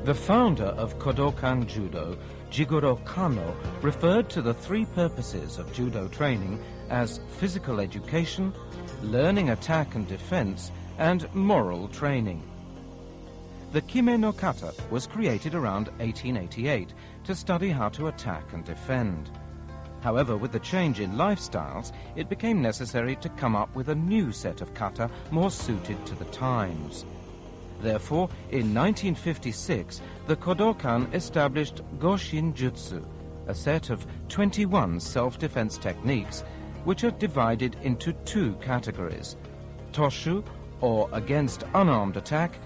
The founder of Kodokan Judo, Jigoro Kano, referred to the three purposes of judo training as physical education, learning attack and defense, and moral training. The Kime no Kata was created around 1888 to study how to attack and defend. However, with the change in lifestyles, it became necessary to come up with a new set of kata more suited to the times. Therefore, in 1956, the Kodokan established goshinjutsu, a set of 21 self-defense techniques, which are divided into two categories: toshu, or against unarmed attack,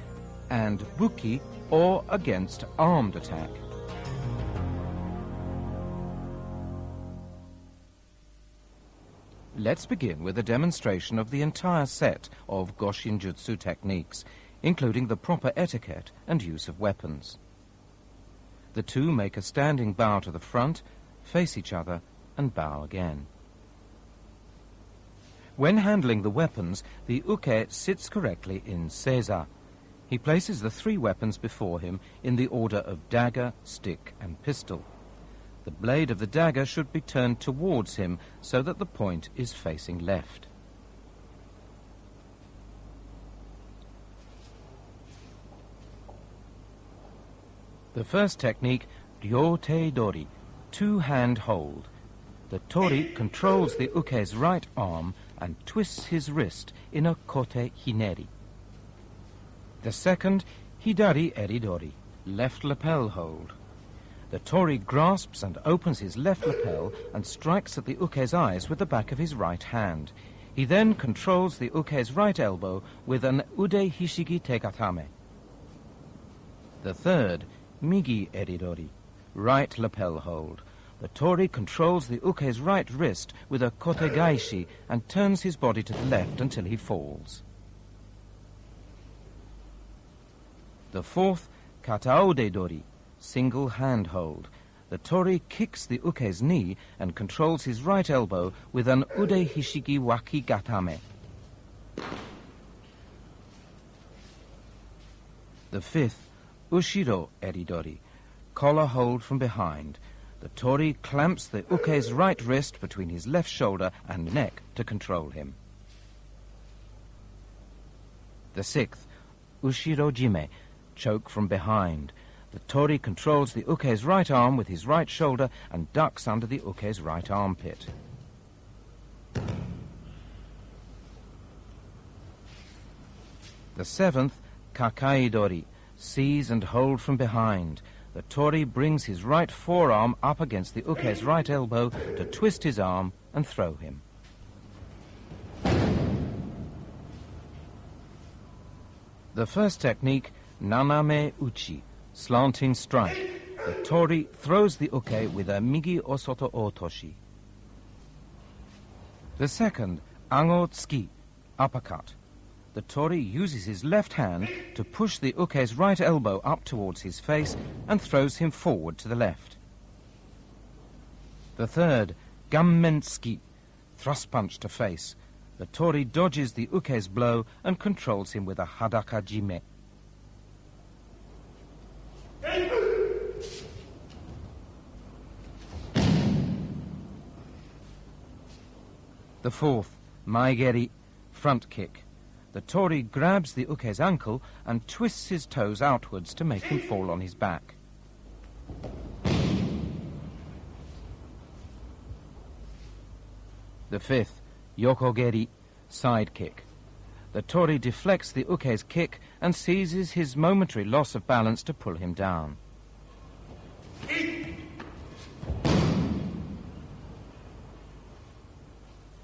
and buki, or against armed attack. Let's begin with a demonstration of the entire set of goshinjutsu techniques, including the proper etiquette and use of weapons. The two make a standing bow to the front, face each other, and bow again. When handling the weapons, the uke sits correctly in seiza. He places the three weapons before him in the order of dagger, stick, and pistol. The blade of the dagger should be turned towards him so that the point is facing left. The first technique, ryotei dori, two-hand hold. The tori controls the uke's right arm and twists his wrist in a kote hineri. The second, hidari eridori, left lapel hold. The tori grasps and opens his left lapel and strikes at the uke's eyes with the back of his right hand. He then controls the uke's right elbow with an ude hishigi tegatame. The third, migi eridori, right lapel hold. The tori controls the uke's right wrist with a kote gaishi and turns his body to the left until he falls. The fourth, kataode dori, single hand hold. The tori kicks the uke's knee and controls his right elbow with an ude hishigi waki gatame. The fifth, ushiro eridori, collar hold from behind. The tori clamps the uke's right wrist between his left shoulder and neck to control him. The sixth, ushiro jime, choke from behind. The tori controls the uke's right arm with his right shoulder and ducks under the uke's right armpit. The seventh, kakai dori, seize and hold from behind. The tori brings his right forearm up against the uke's right elbow to twist his arm and throw him. The first technique, naname uchi, slanting strike. The tori throws the uke with a migi osoto otoshi. The second, ango tsuki, uppercut. The tori uses his left hand to push the uke's right elbow up towards his face and throws him forward to the left. The third, gammen tsuki, thrust punch to face. The tori dodges the uke's blow and controls him with a hadaka jime. The fourth, maigeri, front kick. The tori grabs the uke's ankle and twists his toes outwards to make him fall on his back. The fifth, yokogeri, side kick. The tori deflects the uke's kick and seizes his momentary loss of balance to pull him down.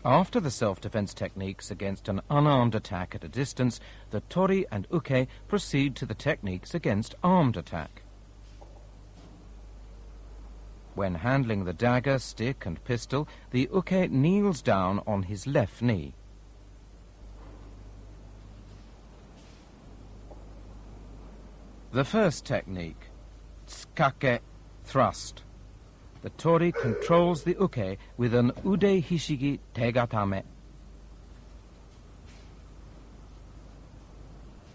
After the self-defense techniques against an unarmed attack at a distance, the tori and uke proceed to the techniques against armed attack. When handling the dagger, stick, and pistol, the uke kneels down on his left knee. The first technique, tsukake, thrust. The tori controls the uke with an ude hishigi tegatame.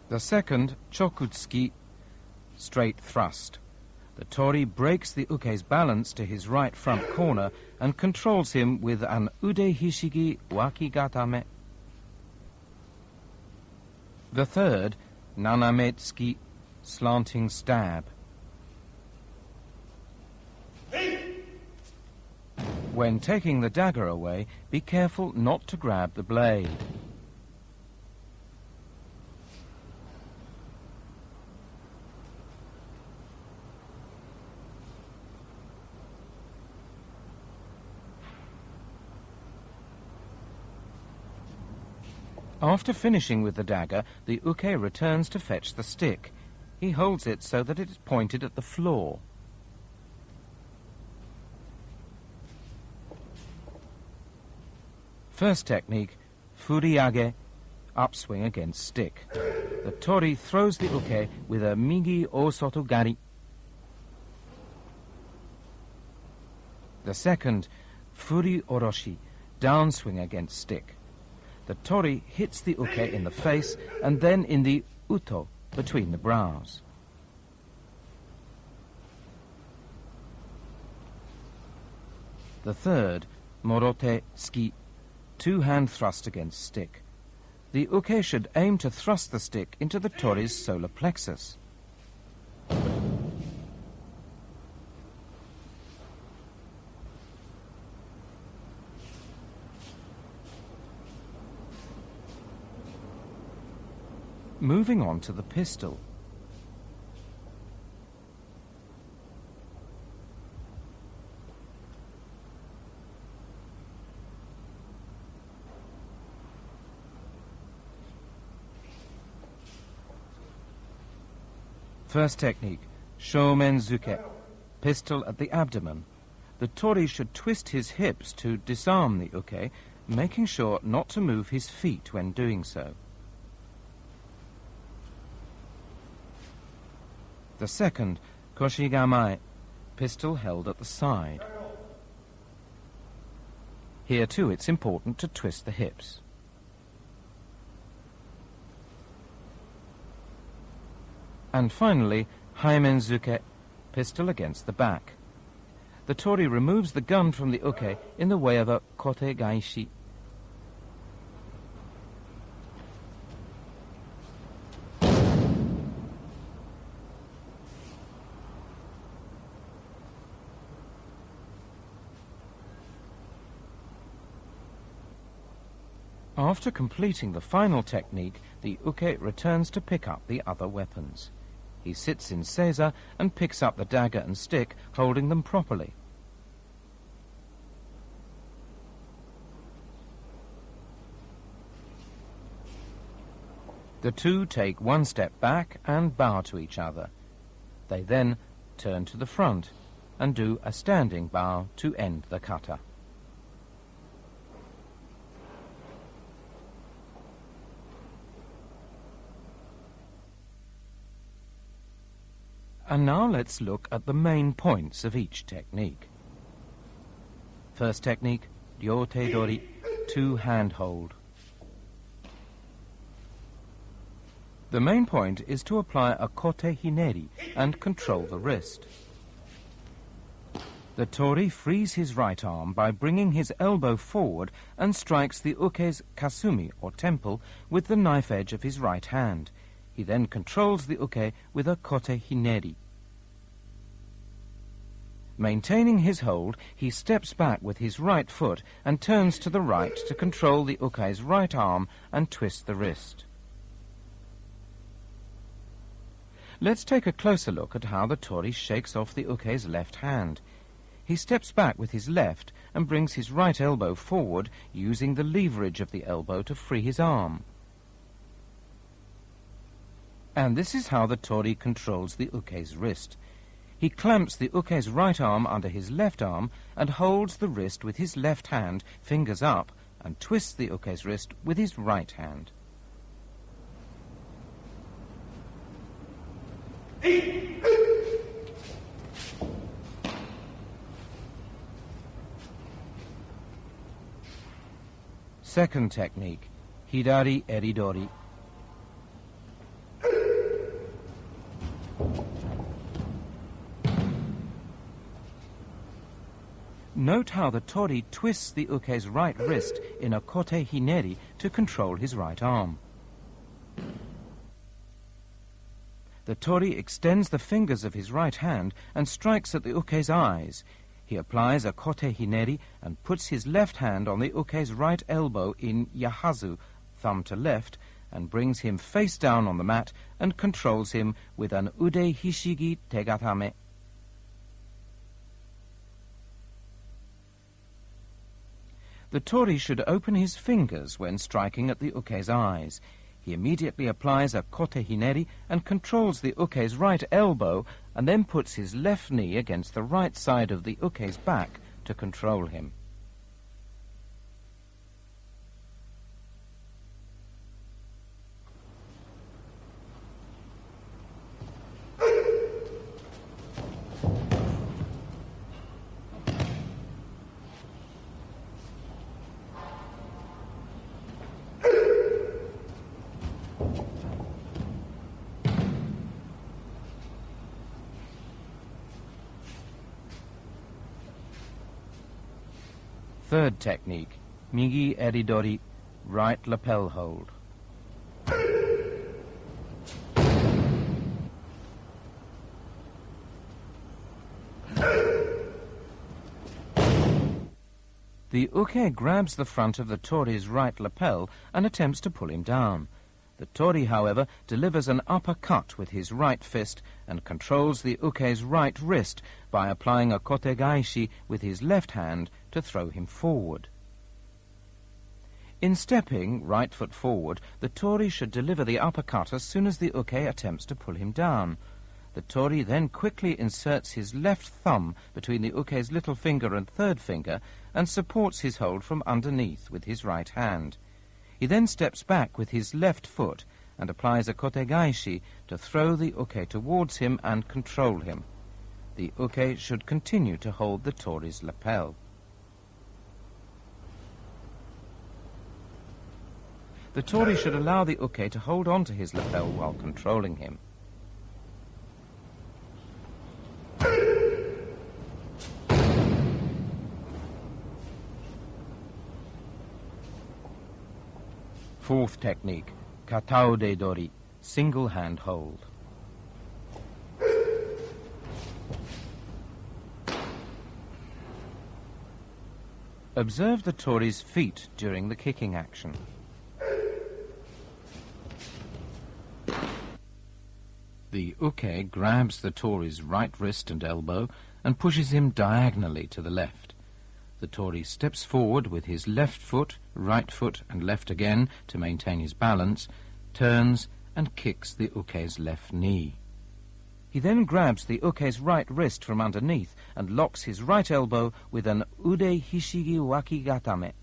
The second, chokutsuki, straight thrust. The tori breaks the uke's balance to his right front corner and controls him with an ude hishigi wakigatame. The third, naname tsuki, slanting stab. When taking the dagger away, be careful not to grab the blade. After finishing with the dagger, the uke returns to fetch the stick. He holds it so that it is pointed at the floor. First technique, furiage, upswing against stick. The tori throws the uke with a migi osotogari. The second, furi oroshi, downswing against stick. The tori hits the uke in the face and then in the uto, between the brows. The third, morote tsuki, two-hand thrust against stick. The uke should aim to thrust the stick into the tori's solar plexus. Moving on to the pistol. First technique, shomenzuke, pistol at the abdomen. The tori should twist his hips to disarm the uke, making sure not to move his feet when doing so. The second, koshigamai, pistol held at the side. Here too it's important to twist the hips. And finally, haimenzuke, pistol against the back. The tori removes the gun from the uke in the way of a kote gaishi. After completing the final technique, the uke returns to pick up the other weapons. He sits in seiza and picks up the dagger and stick, holding them properly. The two take one step back and bow to each other. They then turn to the front and do a standing bow to end the kata. And now let's look at the main points of each technique. First technique, ryote dori, two-hand hold. The main point is to apply a kote hineri and control the wrist. The tori frees his right arm by bringing his elbow forward and strikes the uke's kasumi, or temple, with the knife edge of his right hand. He then controls the uke with a kote hineri. Maintaining his hold, he steps back with his right foot and turns to the right to control the uke's right arm and twist the wrist. Let's take a closer look at how the tori shakes off the uke's left hand. He steps back with his left and brings his right elbow forward, using the leverage of the elbow to free his arm. And this is how the tori controls the uke's wrist. He clamps the uke's right arm under his left arm and holds the wrist with his left hand, fingers up, and twists the uke's wrist with his right hand. Second technique, hidari eridori. Note how the tori twists the uke's right wrist in a kote hineri to control his right arm. The tori extends the fingers of his right hand and strikes at the uke's eyes. He applies a kote hineri and puts his left hand on the uke's right elbow in yahazu, thumb to left, and brings him face down on the mat and controls him with an ude hishigi tegatame. The tori should open his fingers when striking at the uke's eyes. He immediately applies a kote hineri and controls the uke's right elbow and then puts his left knee against the right side of the uke's back to control him. Third technique, migi eridori, right lapel hold. The uke grabs the front of the tori's right lapel and attempts to pull him down. The tori, however, delivers an uppercut with his right fist and controls the uke's right wrist by applying a kotegaishi with his left hand to throw him forward. In stepping, right foot forward, the tori should deliver the uppercut as soon as the uke attempts to pull him down. The tori then quickly inserts his left thumb between the uke's little finger and third finger and supports his hold from underneath with his right hand. He then steps back with his left foot and applies a kotegaishi to throw the uke towards him and control him. The uke should continue to hold the tori's lapel. The tori should allow the uke to hold on to his lapel while controlling him. Fourth technique, kataude dori, single hand hold. Observe the tori's feet during the kicking action. The uke grabs the tori's right wrist and elbow and pushes him diagonally to the left. The tori steps forward with his left foot, right foot, and left again to maintain his balance, turns and kicks the uke's left knee. He then grabs the uke's right wrist from underneath and locks his right elbow with an ude hishigi wakigatame.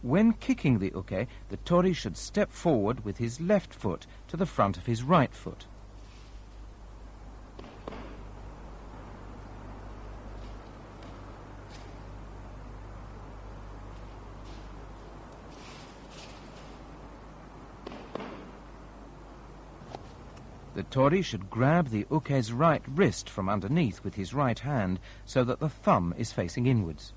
When kicking the uke, the tori should step forward with his left foot to the front of his right foot. The tori should grab the uke's right wrist from underneath with his right hand so that the thumb is facing inwards.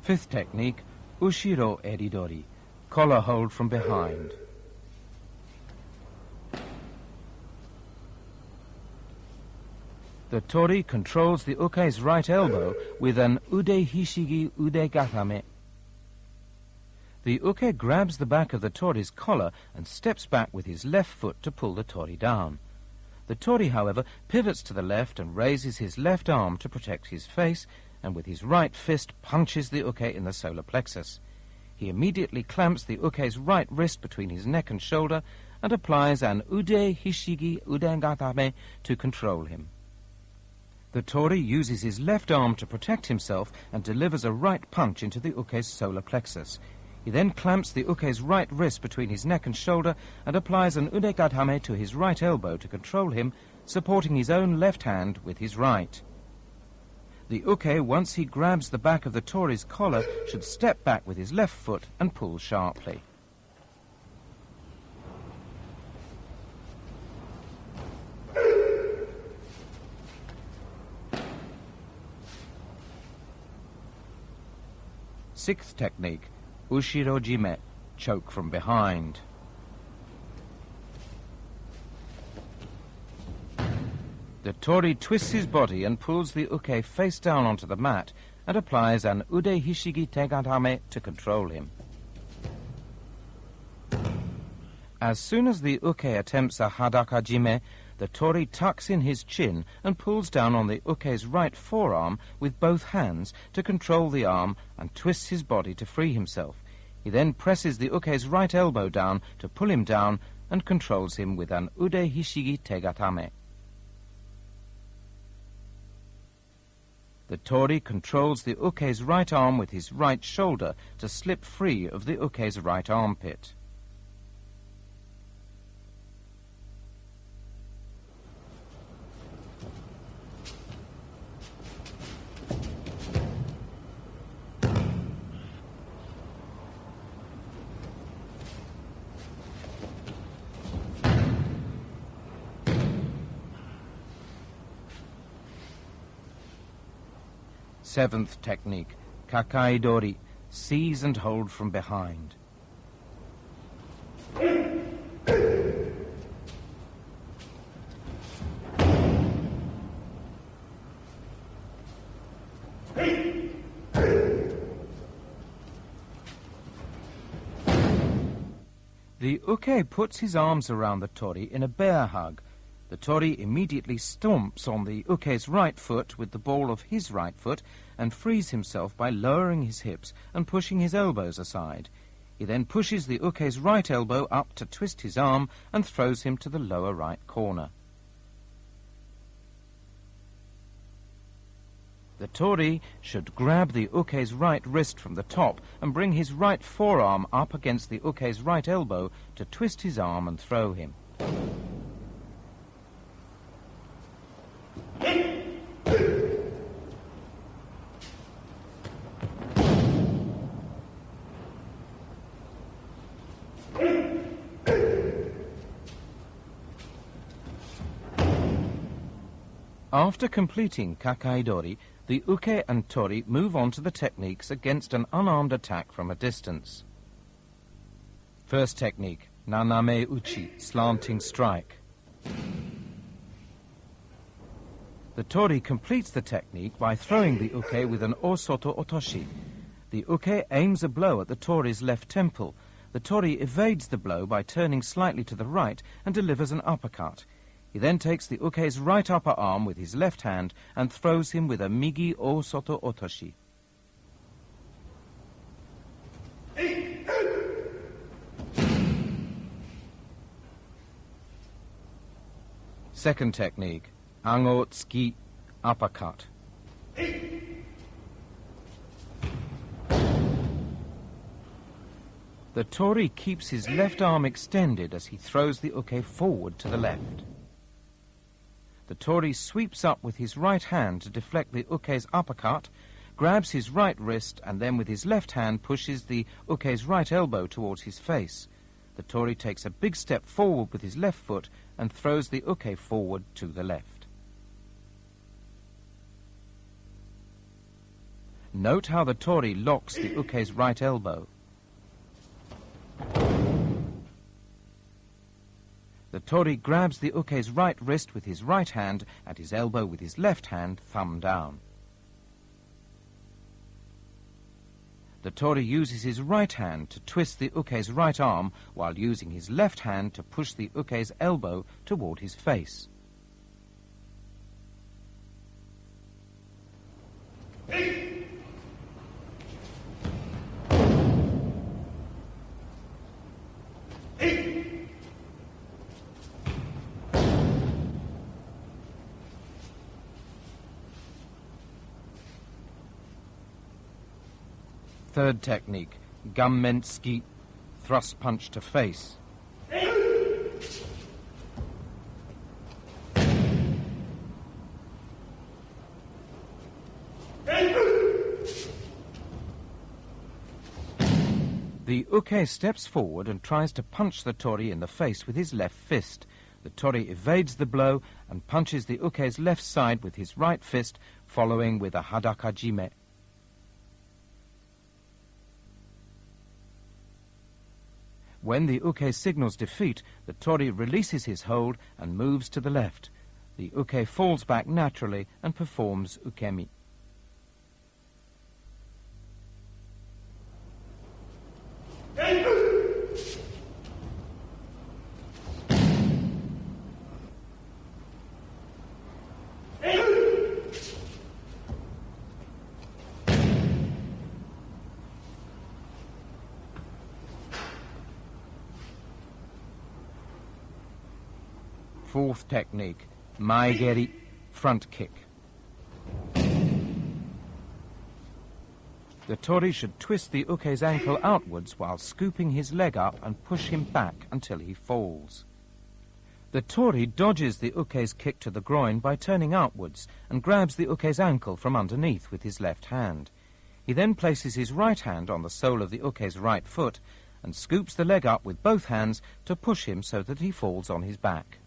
Fifth technique, ushiro eridori, collar hold from behind. The tori controls the uke's right elbow with an ude hishigi ude gatame. The uke grabs the back of the tori's collar and steps back with his left foot to pull the tori down. The tori, however, pivots to the left and raises his left arm to protect his face, and with his right fist punches the uke in the solar plexus. He immediately clamps the uke's right wrist between his neck and shoulder and applies an ude hishigi udengatame to control him. The Tori uses his left arm to protect himself and delivers a right punch into the uke's solar plexus. He then clamps the uke's right wrist between his neck and shoulder and applies an udegadhame to his right elbow to control him, supporting his own left hand with his right. The uke, once he grabs the back of the Tori's collar, should step back with his left foot and pull sharply. Sixth technique, ushirojime, choke from behind. The Tori twists his body and pulls the uke face down onto the mat and applies an ude hishigi tegadame to control him. As soon as the uke attempts a hadakajime, the Tori tucks in his chin and pulls down on the uke's right forearm with both hands to control the arm and twists his body to free himself. He then presses the uke's right elbow down to pull him down and controls him with an ude hishigi tegatame. The Tori controls the uke's right arm with his right shoulder to slip free of the uke's right armpit. Seventh technique, kakaidori, seize and hold from behind. The uke puts his arms around the Tori in a bear hug. The Tori immediately stomps on the uke's right foot with the ball of his right foot and frees himself by lowering his hips and pushing his elbows aside. He then pushes the uke's right elbow up to twist his arm and throws him to the lower right corner. The Tori should grab the uke's right wrist from the top and bring his right forearm up against the uke's right elbow to twist his arm and throw him. After completing kakaidori, the uke and Tori move on to the techniques against an unarmed attack from a distance. First technique, naname uchi, slanting strike. The Tori completes the technique by throwing the uke with an osoto otoshi. The uke aims a blow at the Tori's left temple. The Tori evades the blow by turning slightly to the right and delivers an uppercut. He then takes the uke's right upper arm with his left hand and throws him with a migi osoto otoshi. Second technique, ango tsuki, uppercut. The Tori keeps his left arm extended as he throws the uke forward to the left. The Tori sweeps up with his right hand to deflect the uke's uppercut, grabs his right wrist, and then with his left hand pushes the uke's right elbow towards his face. The Tori takes a big step forward with his left foot and throws the uke forward to the left. Note how the Tori locks the uke's right elbow. The Tori grabs the uke's right wrist with his right hand and his elbow with his left hand, thumb down. The Tori uses his right hand to twist the uke's right arm while using his left hand to push the uke's elbow toward his face. Third technique, Gammenski, thrust punch to face. The uke steps forward and tries to punch the tori in the face with his left fist. The tori evades the blow and punches the uke's left side with his right fist, following with a hadakajime. When the uke signals defeat, the tori releases his hold and moves to the left. The uke falls back naturally and performs ukemi. Fourth technique, maegeri, front kick. The tori should twist the uke's ankle outwards while scooping his leg up and push him back until he falls. The tori dodges the uke's kick to the groin by turning outwards and grabs the uke's ankle from underneath with his left hand. He then places his right hand on the sole of the uke's right foot and scoops the leg up with both hands to push him so that he falls on his back.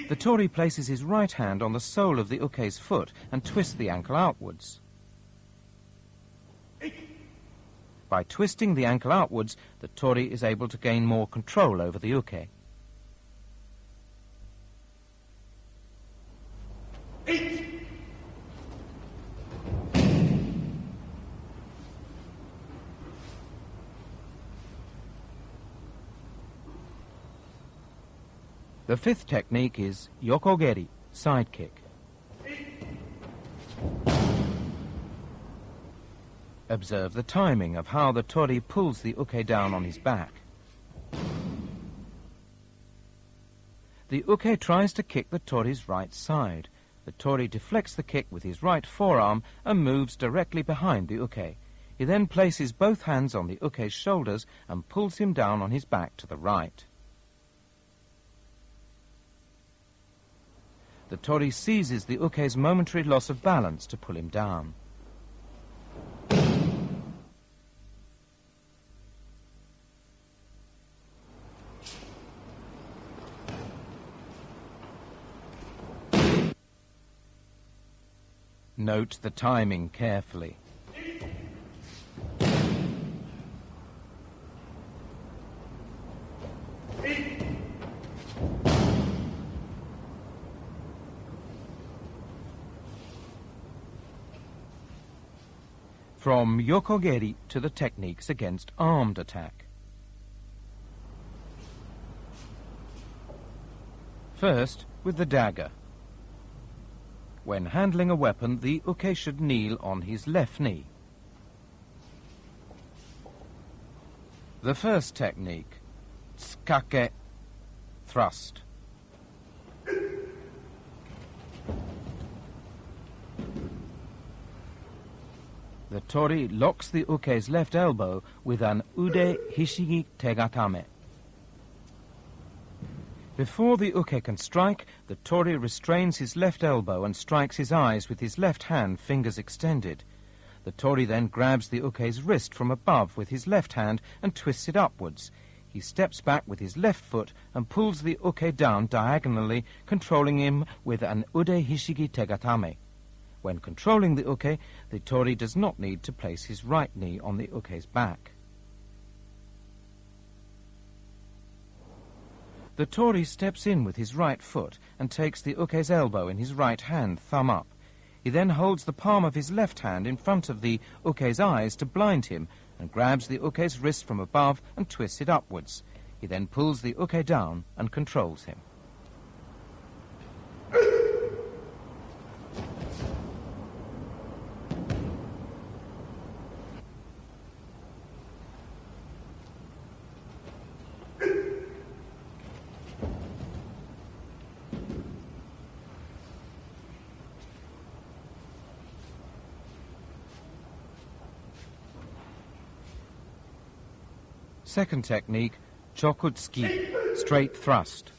The tori places his right hand on the sole of the uke's foot and twists the ankle outwards. By twisting the ankle outwards, the tori is able to gain more control over the uke. The fifth technique is yokogeri, side kick. Observe the timing of how the tori pulls the uke down on his back. The uke tries to kick the tori's right side. The tori deflects the kick with his right forearm and moves directly behind the uke. He then places both hands on the uke's shoulders and pulls him down on his back to the right. The tori seizes the uke's momentary loss of balance to pull him down. Note the timing carefully. From yokogeri to the techniques against armed attack. First, with the dagger. When handling a weapon, the uke should kneel on his left knee. The first technique, tsukake, thrust. The tori locks the uke's left elbow with an ude hishigi tegatame. Before the uke can strike, the tori restrains his left elbow and strikes his eyes with his left hand, fingers extended. The tori then grabs the uke's wrist from above with his left hand and twists it upwards. He steps back with his left foot and pulls the uke down diagonally, controlling him with an ude hishigi tegatame. When controlling the uke, the tori does not need to place his right knee on the uke's back. The tori steps in with his right foot and takes the uke's elbow in his right hand, thumb up. He then holds the palm of his left hand in front of the uke's eyes to blind him and grabs the uke's wrist from above and twists it upwards. He then pulls the uke down and controls him. Second technique, chokutsuki, straight thrust.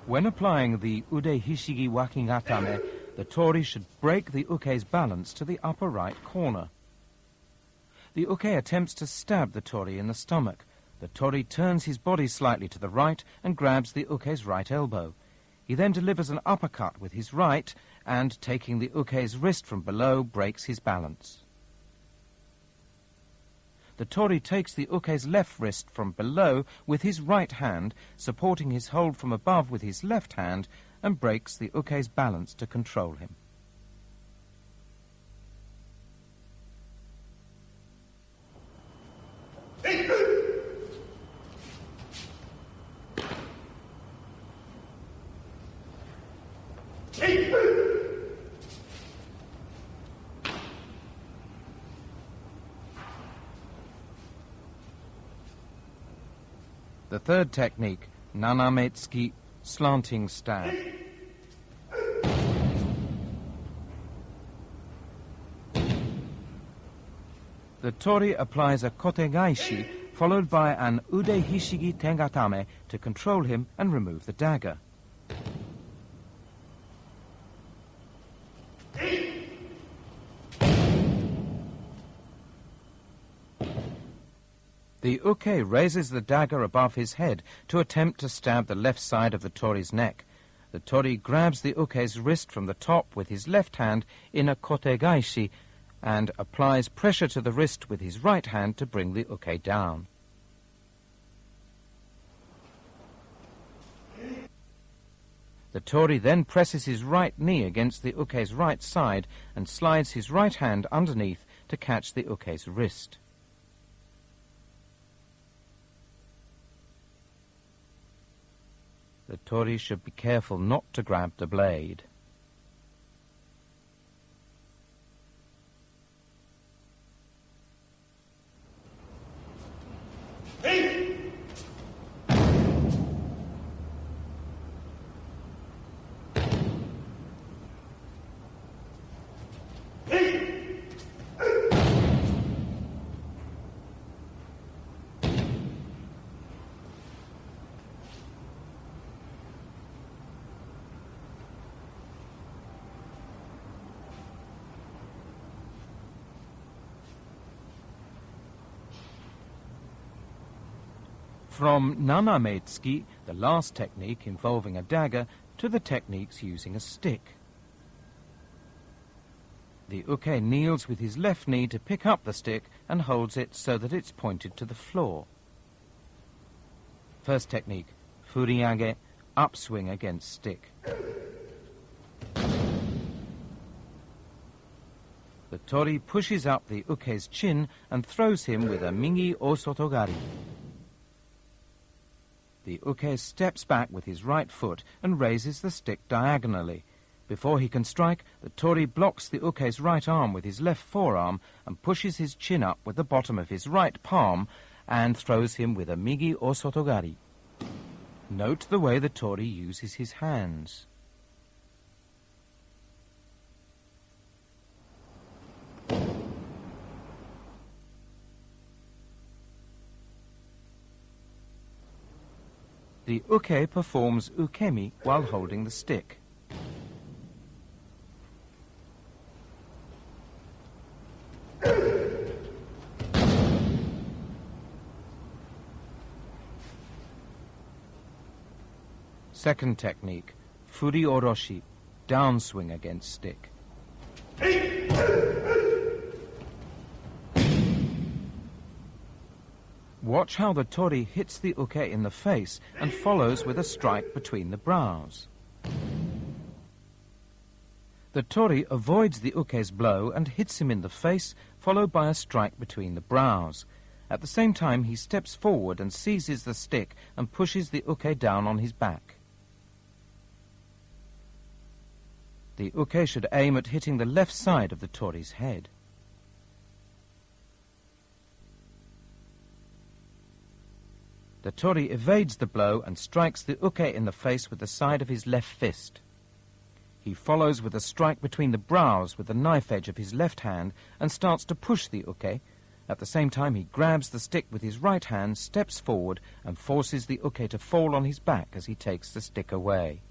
When applying the ude hishigi wakigatame, the tori should break the uke's balance to the upper right corner. The uke attempts to stab the tori in the stomach. The tori turns his body slightly to the right and grabs the uke's right elbow. He then delivers an uppercut with his right and, taking the uke's wrist from below, breaks his balance. The tori takes the uke's left wrist from below with his right hand, supporting his hold from above with his left hand, and breaks the uke's balance to control him. The third technique, naname-tsuki, slanting stab. The tori applies a kotegaishi, followed by an ude hishigi tengatame to control him and remove the dagger. The uke raises the dagger above his head to attempt to stab the left side of the tori's neck. The tori grabs the uke's wrist from the top with his left hand in a kotegaishi and applies pressure to the wrist with his right hand to bring the uke down. The tori then presses his right knee against the uke's right side and slides his right hand underneath to catch the uke's wrist. The tori should be careful not to grab the blade. From naname-tsuki, the last technique involving a dagger, to the techniques using a stick. The uke kneels with his left knee to pick up the stick and holds it so that it's pointed to the floor. First technique, furiage, upswing against stick. The tori pushes up the uke's chin and throws him with a mingi osotogari. The uke steps back with his right foot and raises the stick diagonally. Before he can strike, the tori blocks the uke's right arm with his left forearm and pushes his chin up with the bottom of his right palm and throws him with a migi osotogari. Note the way the tori uses his hands. The uke performs ukemi while holding the stick. Second technique, furi oroshi, downswing against stick. Watch how the tori hits the uke in the face and follows with a strike between the brows. The tori avoids the uke's blow and hits him in the face, followed by a strike between the brows. At the same time, he steps forward and seizes the stick and pushes the uke down on his back. The uke should aim at hitting the left side of the tori's head. The tori evades the blow and strikes the uke in the face with the side of his left fist. He follows with a strike between the brows with the knife edge of his left hand and starts to push the uke. At the same time, he grabs the stick with his right hand, steps forward, and forces the uke to fall on his back as he takes the stick away.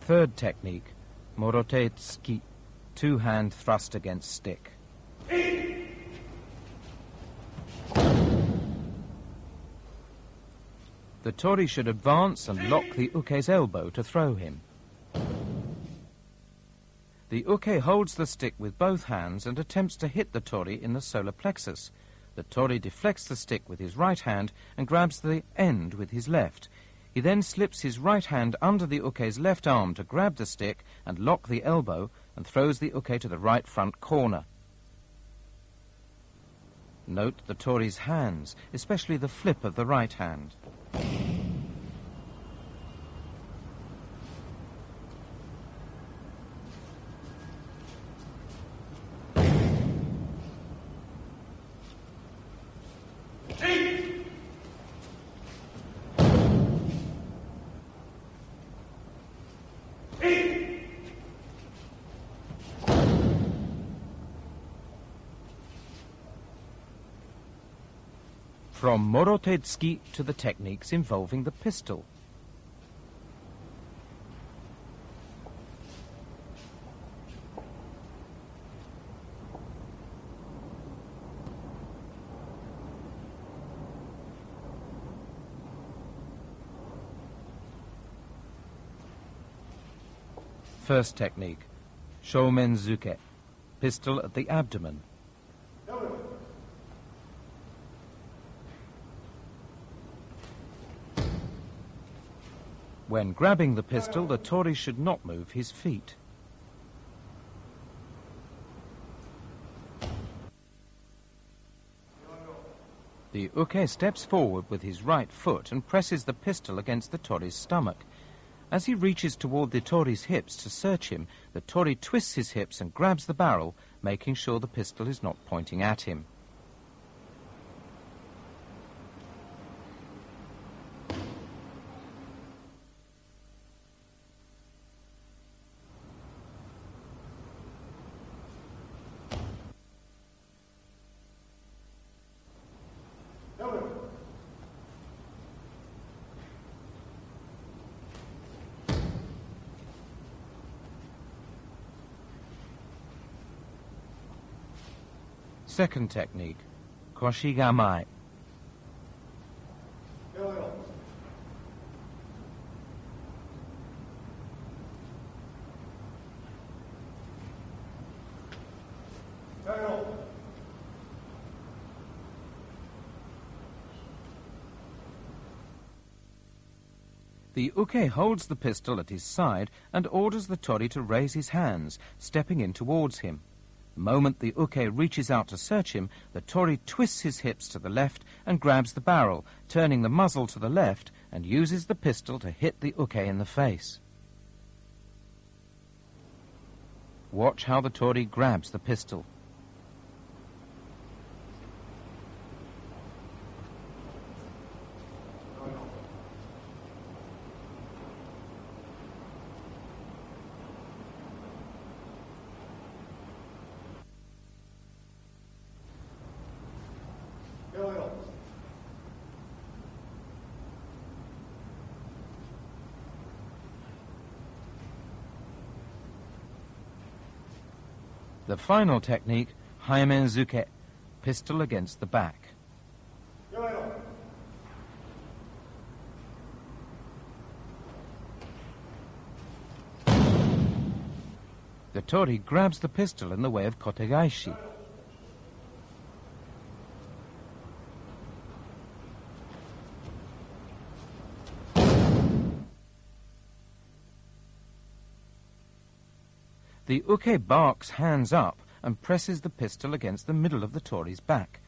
Third technique, morote tsuki, two-hand thrust against stick. The tori should advance and lock the uke's elbow to throw him. The uke holds the stick with both hands and attempts to hit the tori in the solar plexus. The tori deflects the stick with his right hand and grabs the end with his left. He then slips his right hand under the uke's left arm to grab the stick and lock the elbow and throws the uke to the right front corner. Note the tori's hands, especially the flip of the right hand. From morote tsuki to the techniques involving the pistol. First technique, shoumen zuke, pistol at the abdomen. When grabbing the pistol, the tori should not move his feet. The uke steps forward with his right foot and presses the pistol against the tori's stomach. As he reaches toward the tori's hips to search him, the tori twists his hips and grabs the barrel, making sure the pistol is not pointing at him. Second technique, koshigamai. The uke holds the pistol at his side and orders the tori to raise his hands, stepping in towards him. The moment the uke reaches out to search him, the tori twists his hips to the left and grabs the barrel, turning the muzzle to the left, and uses the pistol to hit the uke in the face. Watch how the tori grabs the pistol. The final technique, haimen zuke, pistol against the back. The tori grabs the pistol in the way of kotegaishi. The uke barks hands up and presses the pistol against the middle of the tori's back.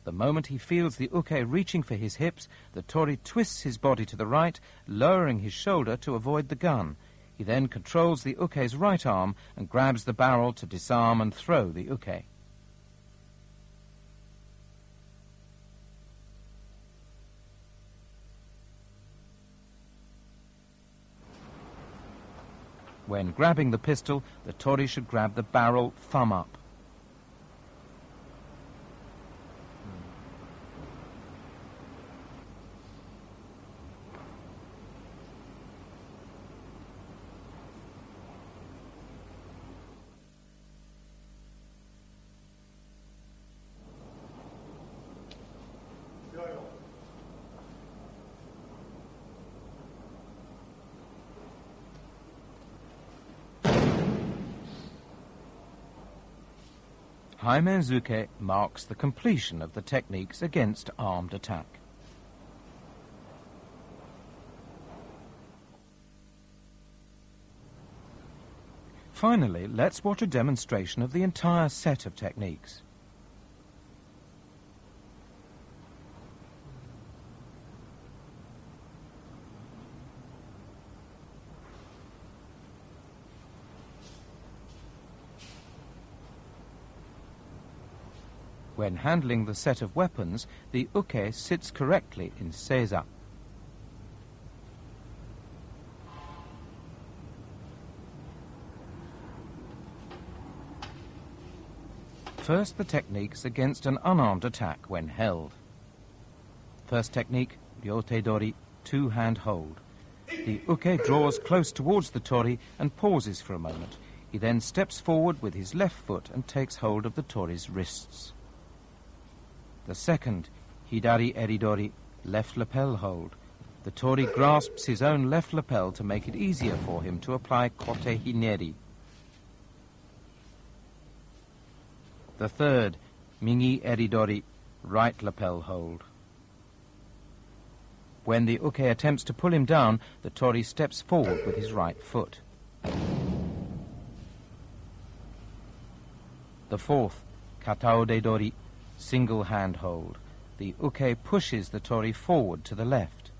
The moment he feels the uke reaching for his hips, the tori twists his body to the right, lowering his shoulder to avoid the gun. He then controls the uke's right arm and grabs the barrel to disarm and throw the uke. When grabbing the pistol, the tori should grab the barrel thumb up. Haimenzuke marks the completion of the techniques against armed attack. Finally, let's watch a demonstration of the entire set of techniques. When handling the set of weapons, the uke sits correctly in seiza. First, the techniques against an unarmed attack when held. First technique, ryote dori, two-hand hold. The uke draws close towards the tori and pauses for a moment. He then steps forward with his left foot and takes hold of the tori's wrists. The second, hidari eridori, left lapel hold. The tori grasps his own left lapel to make it easier for him to apply kote hineri. The third, mingi eridori, right lapel hold. When the uke attempts to pull him down, the tori steps forward with his right foot. The fourth, kataode dori, single hand hold. The uke pushes the tori forward to the left.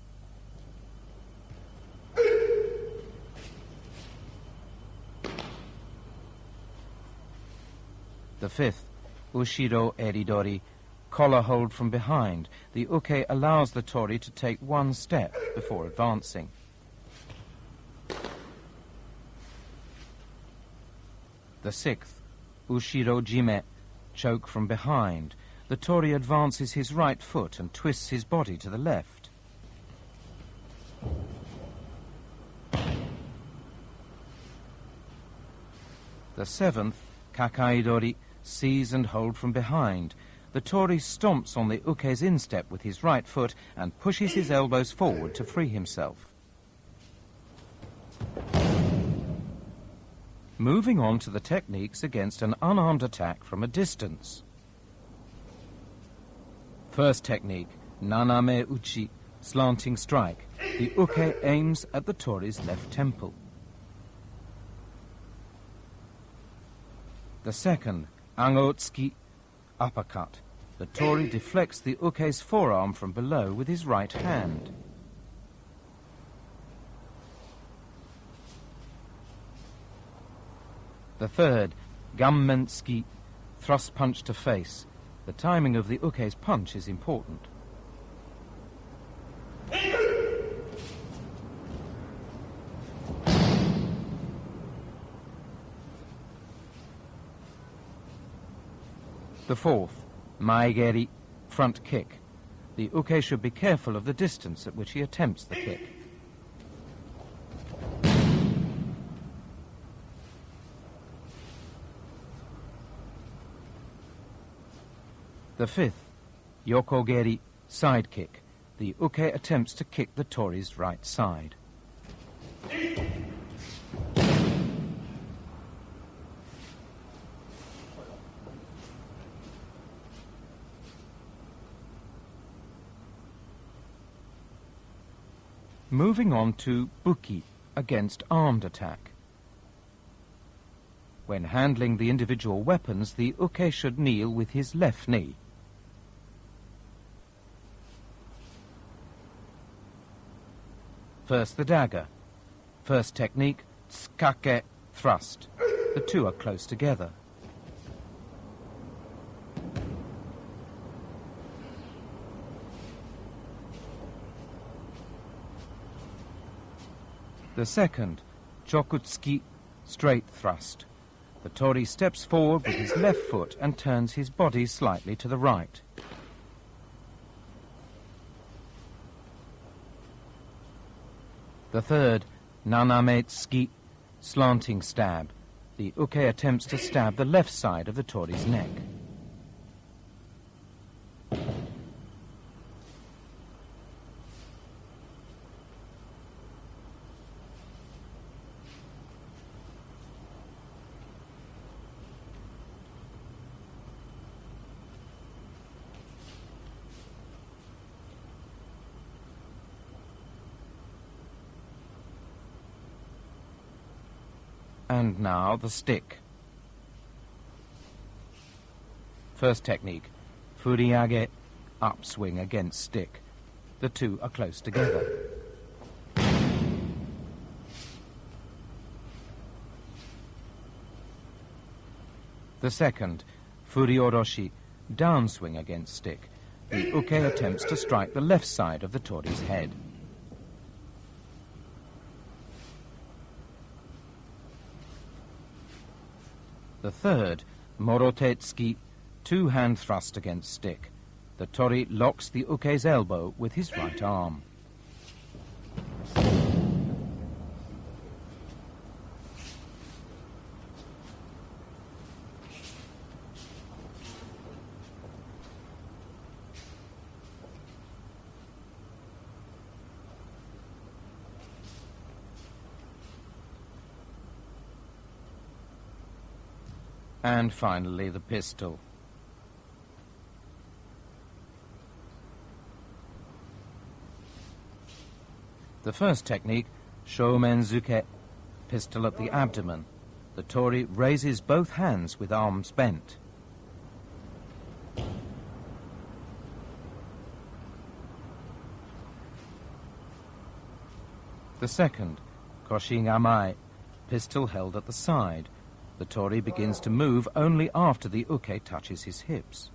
The fifth, ushiro eridori, collar hold from behind. The uke allows the tori to take one step before advancing. The sixth, ushiro jime, choke from behind. The tori advances his right foot and twists his body to the left. The seventh, kakaidori, seize and hold from behind. The tori stomps on the uke's instep with his right foot and pushes his elbows forward to free himself. Moving on to the techniques against an unarmed attack from a distance. First technique, naname uchi, slanting strike. The uke aims at the tori's left temple. The second, angotsuki, uppercut. The tori deflects the uke's forearm from below with his right hand. The third, gammentsuki, thrust punch to face. The timing of the uke's punch is important. The fourth, maegeri, front kick. The uke should be careful of the distance at which he attempts the kick. The fifth, yokogeri, side kick. The uke attempts to kick the tori's right side. Moving on to buki, against armed attack. When handling the individual weapons, the uke should kneel with his left knee. First, the dagger. First technique, tsukake thrust. The two are close together. The second, chokutsuki, straight thrust. The tori steps forward with his left foot and turns his body slightly to the right. The third, naname tsuki, slanting stab. The uke attempts to stab the left side of the tori's neck. And now the stick. First technique, furiage, upswing against stick. The two are close together. The second, furioroshi, downswing against stick. The uke attempts to strike the left side of the tori's head. The third, morotetsuki, two-hand thrust against stick. The tori locks the uke's elbow with his right arm. And finally, the pistol. The first technique, shomenzuke, pistol at the abdomen. The tori raises both hands with arms bent. The second, koshingamai, pistol held at the side. The tori begins to move only after the uke touches his hips.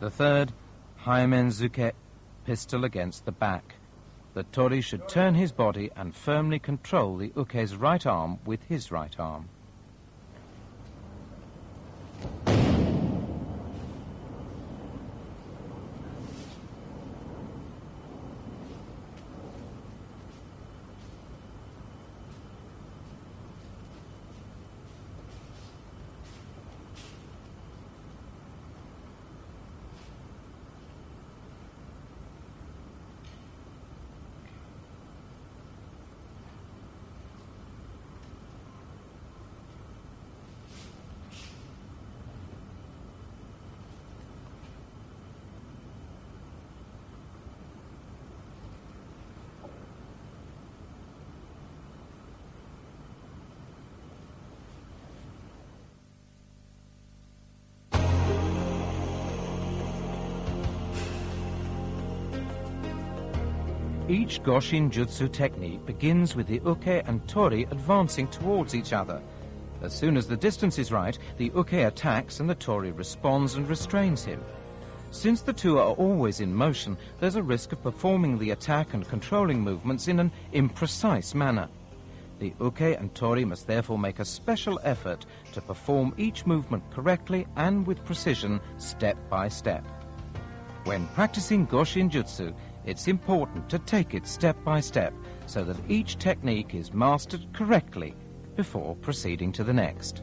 The third, haimenzuke, pistol against the back. The tori should turn his body and firmly control the uke's right arm with his right arm. Each goshinjutsu technique begins with the uke and tori advancing towards each other. As soon as the distance is right, the uke attacks and the tori responds and restrains him. Since the two are always in motion, there's a risk of performing the attack and controlling movements in an imprecise manner. The uke and tori must therefore make a special effort to perform each movement correctly and with precision, step by step. When practicing goshinjutsu, it's important to take it step by step so that each technique is mastered correctly before proceeding to the next.